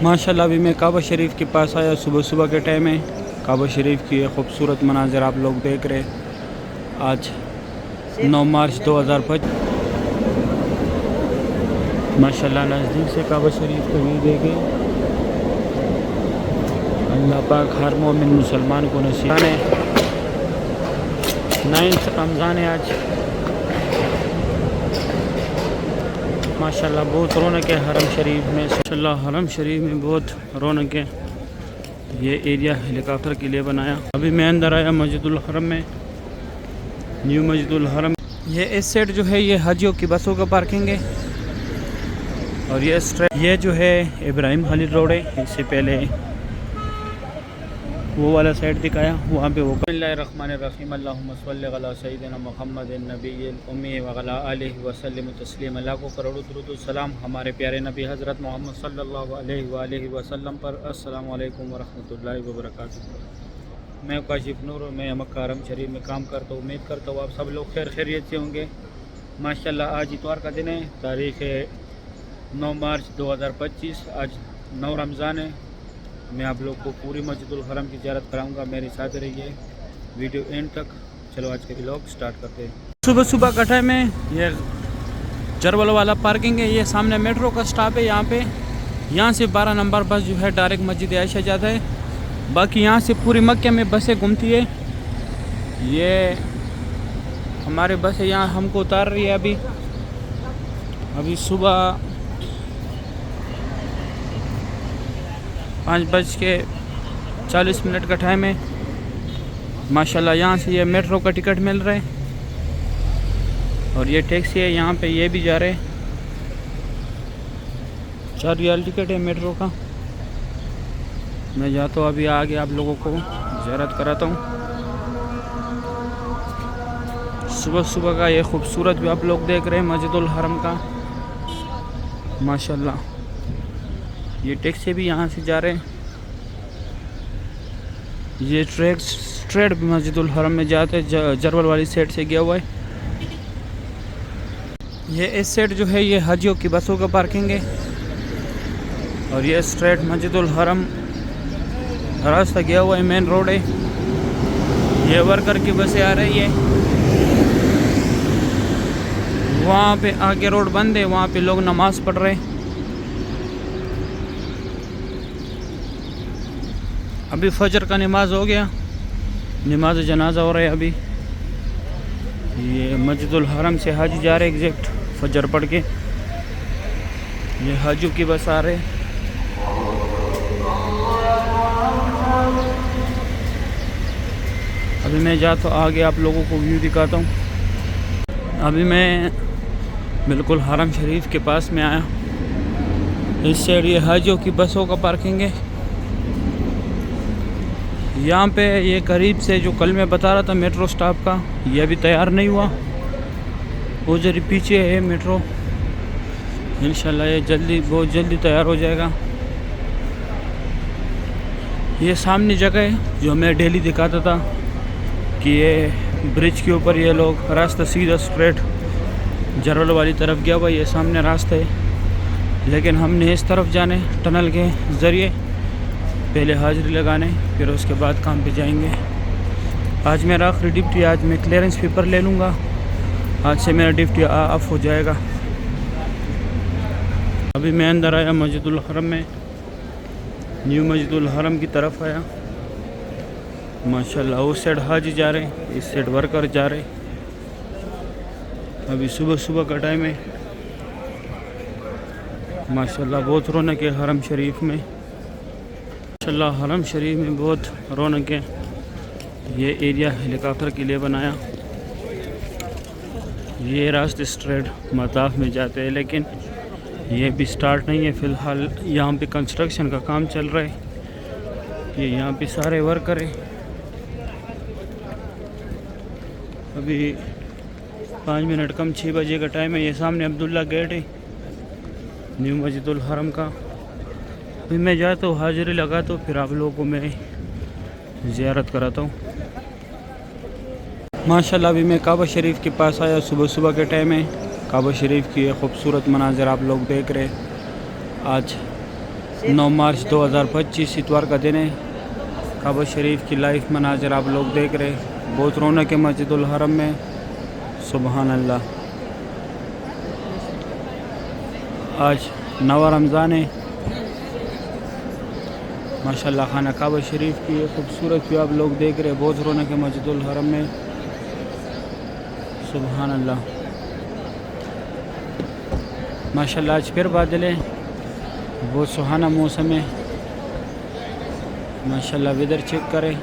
माशाल्लाह अभी मैं काबा शरीफ के पास आया, सुबह सुबह के टाइम है। काबा शरीफ की ये खूबसूरत मनाज़र आप लोग देख रहे। आज 9 मार्च 2025 माशाल्लाह नज़दीक से काबा शरीफ को व्यू देखे। अल्लाह पाक हर मोमिन मुसलमान को नसीब है। 9 रमज़ान है आज। माशाल्लाह बहुत रौनक है हरम शरीफ में। माशाल्लाह हरम शरीफ में बहुत रौनक है। ये एरिया हेलीकॉप्टर के लिए बनाया। अभी मैं अंदर आया मस्जिदुल हरम में, न्यू मस्जिदुल हरम। ये इस साइड जो है ये हाजियों की बसों का पार्किंग है। और ये जो है इब्राहिम खलील रोड है। इससे पहले वो वाला साइड दिखाया, वहाँ पे वो बिस्मिल्लाहिर्रहमानिर्रहीम अल्लाहुम्मा सल्लि अला सय्यिदिना मुहम्मदिन नबिय्यिल उम्मी व अला आलिहि व सल्लिम तस्लीमा। लाखों करोड़ों दुरूद व सलाम हमारे प्यारे नबी हज़रत मोहम्मद सल्लल्लाहु अलैहि वसल्लम पर। अस्सलामु अलैकुम व रहमतुल्लाहि व बरकातुहू। मैं काशिफ नूर, मैं मक्का हरम शरीफ में काम करता हूँ। उम्मीद करता हूँ आप सब लोग खैर खैरियत से होंगे। माशाल्लाह आज इतवार का दिन है, तारीख़ है 9 मार्च 2025। आज 9 रमज़ान है। मैं आप लोग को पूरी मस्जिदुल हरम की ज़ियारत कराऊंगा। मेरे साथ रहिए वीडियो एंड तक। चलो आज के व्लॉग स्टार्ट करते हैं। सुबह सुबह का टाइम है। ये जरवल वाला पार्किंग है। ये सामने मेट्रो का स्टॉप है। यहाँ से 12 नंबर बस जो है डायरेक्ट मस्जिद आयशा जाता है। बाकी यहाँ से पूरी मक्के में बसें घूमती है। ये हमारे बस है, यहाँ हमको उतार रही है। अभी सुबह 5:40 का टाइम है। माशाल्लाह यहाँ से ये मेट्रो का टिकट मिल रहा है। और ये टैक्सी है, यहाँ पे ये भी जा रहे हैं। 4 रियाल टिकट है मेट्रो का। मैं जाता हूँ अभी आगे, आप लोगों को ज़ियारत कराता हूँ। सुबह सुबह का ये खूबसूरत भी आप लोग देख रहे हैं मस्जिदुल हरम का। माशाल्लाह ये टैक्सी भी यहाँ से जा रहे हैं। ये ट्रैक स्ट्रेट भी मस्जिदुल हरम में जाते हैं। जरवल वाली साइड से गया हुआ है। ये इस साइड जो है ये हाजियों की बसों का पार्किंग है। और ये स्ट्रेट मस्जिदुल हरम रास्ता गया हुआ है, मेन रोड है। ये वर्कर की बसें आ रही है। वहाँ पे आगे रोड बंद है, वहाँ पे लोग नमाज पढ़ रहे हैं। अभी फजर का नमाज हो गया, नमाज जनाजा हो रहा है अभी। ये मस्जिदुल हरम से हाजी जा रहे एग्जैक्ट फजर पढ़ के। ये हाजियों की बस आ रहे। अभी मैं जाता हूँ आगे, आप लोगों को व्यू दिखाता हूँ। अभी मैं बिल्कुल हरम शरीफ के पास में आया। इस साइड ये हाजियों की बसों का पार्किंग है। यहाँ पे ये करीब से जो कल मैं बता रहा था मेट्रो स्टॉप का, ये अभी तैयार नहीं हुआ। वो जरी पीछे है मेट्रो। इंशाल्लाह ये बहुत जल्दी तैयार हो जाएगा। ये सामने जगह है जो मैं डेली दिखाता था कि ये ब्रिज के ऊपर ये लोग रास्ता सीधा स्ट्रेट जरवल वाली तरफ गया हुआ। ये सामने रास्ता है, लेकिन हमने इस तरफ जाने टनल के ज़रिए पहले हाज़िरी लगाने, फिर उसके बाद काम पे जाएंगे। आज मेरा आखिरी ड्यूटी। आज मैं क्लियरेंस पेपर ले लूँगा। आज से मेरा ड्यूटी ऑफ हो जाएगा। अभी मैं अंदर आया मस्जिदुल हरम में, न्यू मस्जिदुल हरम की तरफ आया। माशाल्लाह उस साइड हाजी जा रहे हैं, इस साइड वर्कर जा रहे। अभी सुबह सुबह का टाइम है। माशाल्लाह बहुत रौनक है हरम शरीफ में। माशाल्लाह हरम शरीफ में बहुत रौनक है। ये एरिया हेलीकॉप्टर के लिए बनाया। ये रास्ते स्ट्रेट मताफ में जाते हैं, लेकिन ये भी स्टार्ट नहीं है फ़िलहाल। यहाँ पे कंस्ट्रक्शन का काम चल रहा है। ये यहाँ पे सारे वर्कर हैं। अभी 5 मिनट कम 6 बजे का टाइम है। ये सामने अब्दुल्ला गेट है न्यू मस्जिदुल हरम का। अभी मैं जाता हूँ हाजिरी लगाता हूँ, फिर आप लोगों को मैं ज़ियारत कराता हूँ। माशाल्लाह अभी मैं काबा शरीफ के पास आया, सुबह सुबह के टाइम है। काबा शरीफ की खूबसूरत मनाज़र आप लोग देख रहे। आज 9 मार्च 2025 इतवार का दिन है। काबा शरीफ की लाइव मनाज़र आप लोग देख रहे हैं। बहुत रौनक है मस्जिदुल हरम में। सुबहान अल्लाह। आज 9 रमज़ान है माशाल्लाह। खाना काबा शरीफ की खूबसूरत भी आप लोग देख रहे हैं। बहुत रौनक है मस्जिदुल हरम में। सुबहान अल्लाह माशाल्लाह। आज फिर बादल है, बहुत सुहाना मौसम है माशाल्लाह। वेदर चेक करें।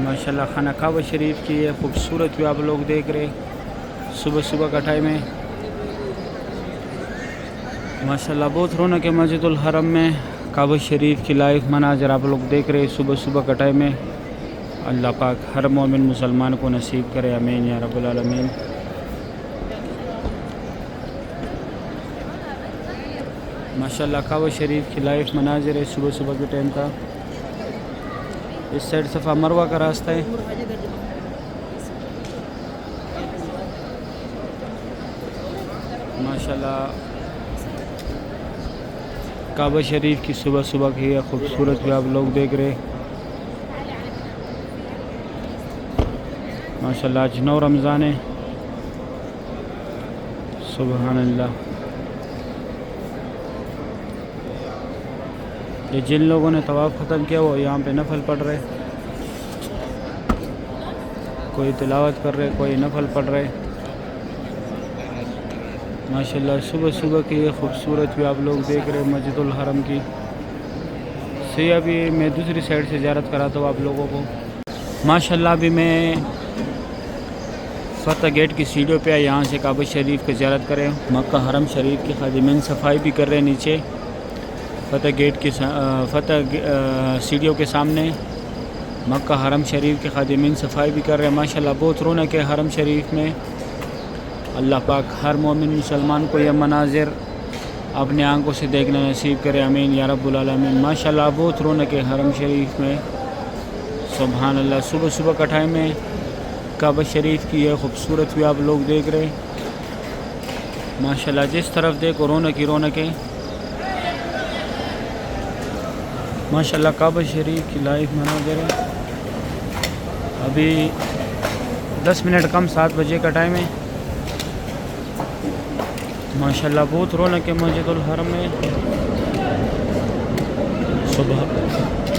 माशाल्लाह खाना काबा शरीफ की है खूबसूरत भी आप लोग देख रहे हैं। सुबह सुबह का टाइम है माशाल्लाह। बहुत रौनक है मस्जिदुल हरम में। काबा शरीफ की लाइव मनाज़र आप लोग देख रहे हैं। सुबह सुबह का टाइम है। अल्लाह पाक हर मोमिन मुसलमान को नसीब करे, आमीन या रब्बुल आलमीन। माशाल्लाह काबा शरीफ की लाइव मनाज़र है सुबह सुबह के टाइम का। इस साइड सफ़ा मरवा का रास्ता है। माशाल्लाह काबा शरीफ की सुबह सुबह की खूबसूरत भी आप लोग देख रहे हैं माशाल्लाह। आज 9 रमज़ान है। सुबहान अल्लाह। ये जिन लोगों ने तवाफ़ ख़त्म किया वो यहाँ पे नफल पढ़ रहे, कोई तिलावत कर रहे, कोई नफल पढ़ रहे माशाल्लाह। सुबह सुबह की ये खूबसूरत भी आप लोग देख रहे हैं मस्जिदुल हरम की। सही अभी मैं दूसरी साइड से ज़ियारत कराता हूँ आप लोगों को माशाल्लाह। अभी मैं फतह गेट की सीढ़ियों पे यहाँ से काबा शरीफ की ज़ियारत करें। मक्का हरम शरीफ की खादिमीन सफाई भी कर रहे हैं नीचे फतह गेट की सीढ़ियों के सामने। मक्का हरम शरीफ के खादिमीन सफाई भी कर रहे हैं माशाल्लाह। बहुत रौनक है हरम शरीफ में। अल्लाह पाक हर मोमिन मुसलमान को यह मनाज़िर अपने आंखों से देखना नसीब करे, आमीन या रब्बुल आलमीन। माशाल्लाह बहुत रौनक है हरम शरीफ में। सुबहान अल्लाह। सुबह सुबह का टाइम है। काबा शरीफ की यह खूबसूरत भी आप लोग देख रहे माशाल्लाह। जिस तरफ देखो रौनक ही रौनक है माशाल्लाह। काबा शरीफ की लाइव मनाज़िर है। अभी 10 मिनट कम 7 बजे का टाइम है माशाल्लाह। बहुत रौनक है मस्जिदुल हरम में।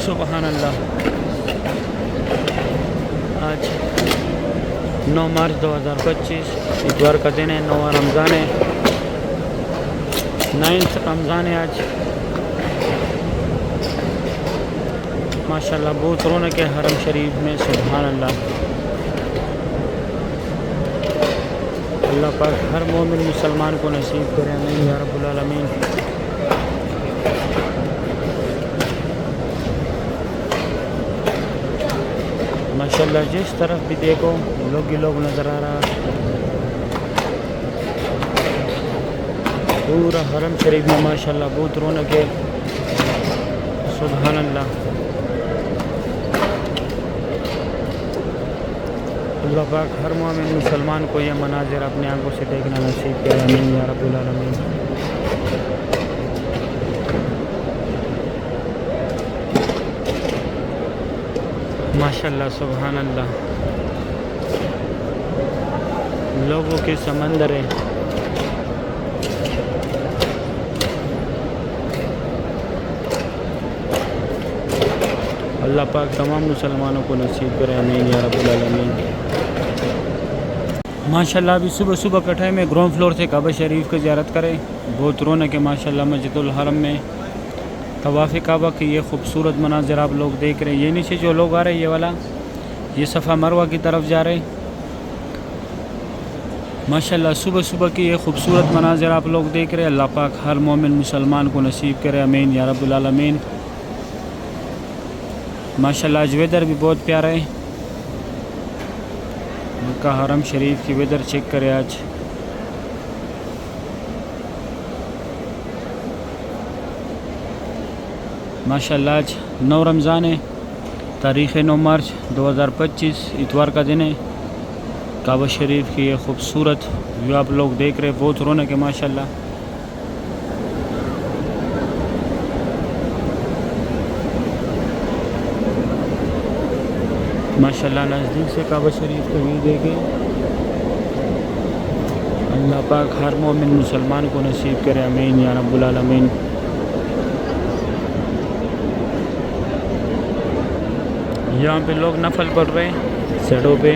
सुबहान अल्लाह। आज 9 मार्च 2025 इतवार का दिन है। 9वां रमज़ान है। 9th रमज़ान है आज माशाल्लाह। बहुत रौनक है हरम शरीफ में। सुबहान अल्लाह। अल्लाह पाक हर मोमिन मुसलमान को नसीब करे, आमीन या रब्बुल आलमीन। माशाल्लाह जिस तरफ भी देखो लोग ही लोग नज़र आ रहा। पूरा हरम शरीफ में माशाल्लाह बहुत रौनक है। सुबहान अल्लाह। अल्लाह पाक हर मोमिन मुसलमान को यह मनाज़िर अपने आंखों से देखना नसीब करे, आमीन या रब्बुल आलमीन। माशाल्लाह सुबहान अल्लाह। लोगों के समंदर है। अल्लाह पाक तमाम मुसलमानों को नसीब करे, आमीन या रब्बुल आलमीन। माशाल्लाह अभी सुबह सुबह का टाइम है। ग्राउंड फ्लोर से काबा शरीफ की ज़ियारत करें। बहुत रौनक है माशाल्लाह मस्जिदुल हरम में। तवाफ़ काबा की ये खूबसूरत मनाज़िर आप लोग देख रहे हैं। ये नीचे जो लोग आ रहे हैं ये वाला ये सफ़ा मरवा की तरफ जा रहे हैं माशाल्लाह। सुबह सुबह की ये खूबसूरत मनाज़िर आप लोग देख रहे हैं। अल्लाह पाक हर मोमिन मुसलमान को नसीब करे, आमीन या रब्बुल आलमीन। माशाल्लाह आज वेदर भी बहुत प्यारा है। मक्का हरम शरीफ की वेदर चेक करें आज। माशाल्लाह आज 9 रमज़ान है। तारीख़ 9 मार्च 2025 इतवार का दिन है। काबा शरीफ की ये खूबसूरत व्यू आप लोग देख रहे हैं। बहुत रौनक है माशाल्लाह। माशाल्लाह नज़दीक से काबा शरीफ का व्यू देखें। अल्लाह पाक हर मोमिन मुसलमान को नसीब करे, आमीन या रब्बुल आलमीन। यहाँ पे लोग नफल पढ़ रहे हैं सड़कों पे।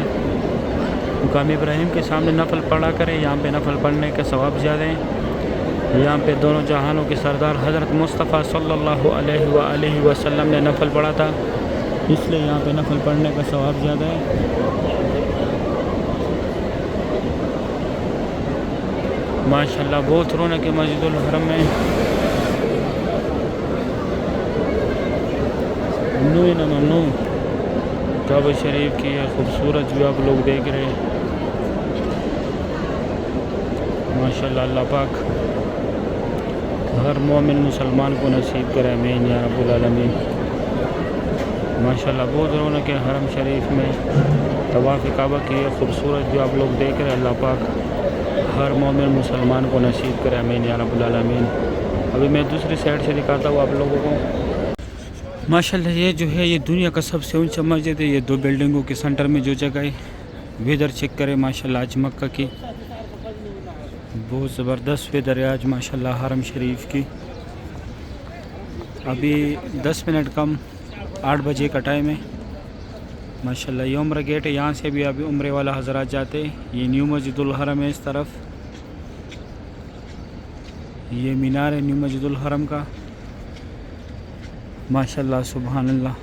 मुकाम इब्राहिम के सामने नफल पढ़ा करें, यहाँ पे नफल पढ़ने का सवाब ज़्यादा है। यहाँ पे दोनों जहानों के सरदार हज़रत मुस्तफ़ा सल्लल्लाहु अलैहि वसल्लम ने नफल पढ़ा था, इसलिए यहाँ पे नफल पढ़ने का सवाब ज़्यादा है। माशाल्लाह बहुत रौनक है मस्जिदुल हरम में। ममनू न ममनू काबा शरीफ की यह खूबसूरत व्यू आप लोग देख रहे हैं। माशाल्लाह अल्लाह पाक हर मोमिन मुसलमान को नसीब करे, आमीन या रब्बुल आलमीन। माशाल्लाह बहुत रौनक है हरम शरीफ में। तवाफ़ काबा की यह खूबसूरत व्यू आप लोग देख रहे हैं। अल्लाह पाक हर मोमिन मुसलमान को नसीब करे, आमीन या रब्बुल आलमीन। अभी मैं दूसरी साइड से दिखाता हूँ आप लोगों को। माशाल्लाह ये जो है ये दुनिया का सबसे ऊंचा मस्जिद है। ये दो बिल्डिंगों के सेंटर में जो जगह है, वेदर चेक करें माशाल्लाह। आज मक्का की बहुत ज़बरदस्त वेदर है आज माशाल्लाह हरम शरीफ की। अभी 10 मिनट कम 8 बजे का टाइम है माशाल्लाह। ये उम्र गेट है, यहाँ से भी अभी उम्रे वाला हज़रात जाते हैं। ये न्यू मस्जिदुल हरम है इस तरफ। ये मीनार है न्यू मस्जिदुल हरम का माशाल्लाह सुभान अल्लाह।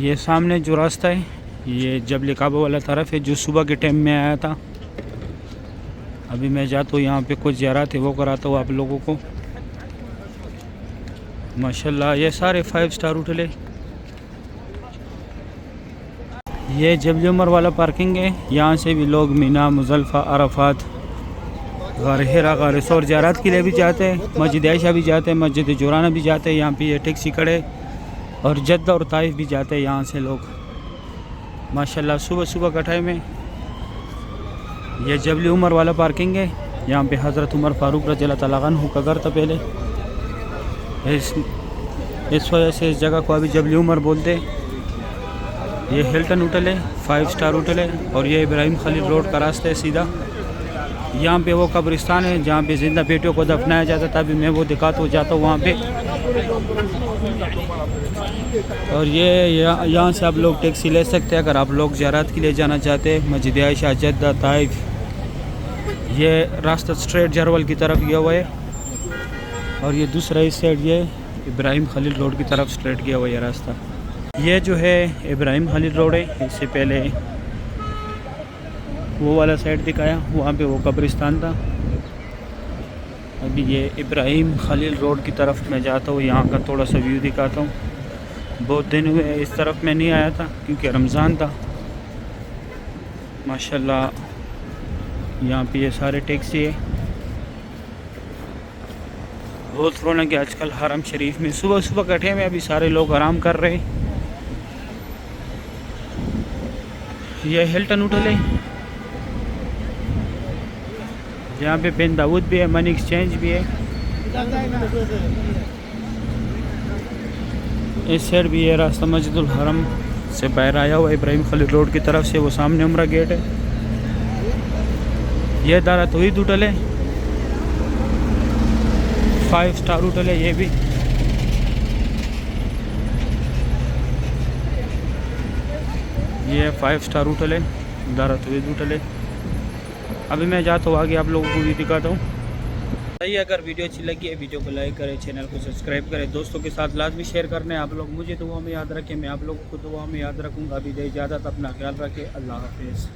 ये सामने जो रास्ता है ये जबल काबा वाला तरफ है, जो सुबह के टाइम में आया था। अभी मैं जाता हूँ यहाँ पे कुछ ज़ियारत है वो कराता हूँ आप लोगों को। माशाल्लाह ये सारे 5 स्टार होटल है। ये जबल उमर वाला पार्किंग है, यहाँ से भी लोग मीना, मुज़ल्फ़ा, अरफात, गार हिरा, गार सौर ज़ियारत के लिए भी जाते हैं। मस्जिद आयशा भी जाते हैं, मस्जिद जोराना भी जाते हैं। यहाँ पे ये टैक्सी खड़े और जद्दा और ताइफ भी जाते हैं यहाँ से लोग माशाल्लाह। सुबह सुबह का टाइम है। ये जबल उमर वाला पार्किंग है, यहाँ पे हज़रत उमर फ़ारूक रज़ियल्लाहु तआला अन्हु का घर था पहले। इस वजह से इस जगह को अभी जबल उमर बोलते हैं। ये हिल्टन होटल है, 5 स्टार होटल है। और ये इब्राहिम खलील रोड का रास्ता है सीधा। यहाँ पे वो कब्रिस्तान है जहाँ पे ज़िंदा बेटियों को दफनाया जाता था। अभी मैं वो दिखाता हूँ, जाता हूँ वहाँ पे। और ये यहाँ से आप लोग टैक्सी ले सकते हैं अगर आप लोग ज़ियारत के लिए जाना चाहते हैं। मस्जिद आयशा, जद्दा, ताइफ, ये रास्ता स्ट्रेट जरवल की तरफ गया हुआ है। और ये दूसरा इस साइड ये इब्राहिम खलील रोड की तरफ स्ट्रेट गया हुआ है रास्ता। ये जो है इब्राहिम खलील रोड है। इससे पहले वो वाला साइड दिखाया, वहाँ पे वो कब्रिस्तान था। अभी ये इब्राहिम खलील रोड की तरफ मैं जाता हूँ, यहाँ का थोड़ा सा व्यू दिखाता हूँ। बहुत दिन हुए इस तरफ मैं नहीं आया था क्योंकि रमज़ान था माशाल्लाह। यहाँ पे ये सारे टैक्सी है। बहुत रौनक है आजकल हरम शरीफ में। सुबह सुबह कटे में अभी सारे लोग आराम कर रहे हैं। यह हिल्टन होटल है, यहाँ पे बिन दाऊद भी है, मनी एक्सचेंज भी है। इस साइड भी ये रास्ता मस्जिदुल हरम से बाहर आया हुआ इब्राहिम खलील रोड की तरफ से। वो सामने उम्रा गेट है। ये दारा तौहीद होटल है, 5 स्टार होटल है ये भी। ये 5 स्टार होटल है, दारा तौहीद होटल है। अभी मैं जाता हूँ आगे आप लोगों को भी दिखाता हूँ। सही, अगर वीडियो अच्छी लगी है वीडियो को लाइक करें, चैनल को सब्सक्राइब करें, दोस्तों के साथ लाजमी शेयर करने आप लोग। मुझे दुआ में याद रखें, मैं आप लोगों को दुआ में याद रखूँगा। अभी दे इजाज़त, अपना ख्याल रखें। अल्लाह हाफिज़।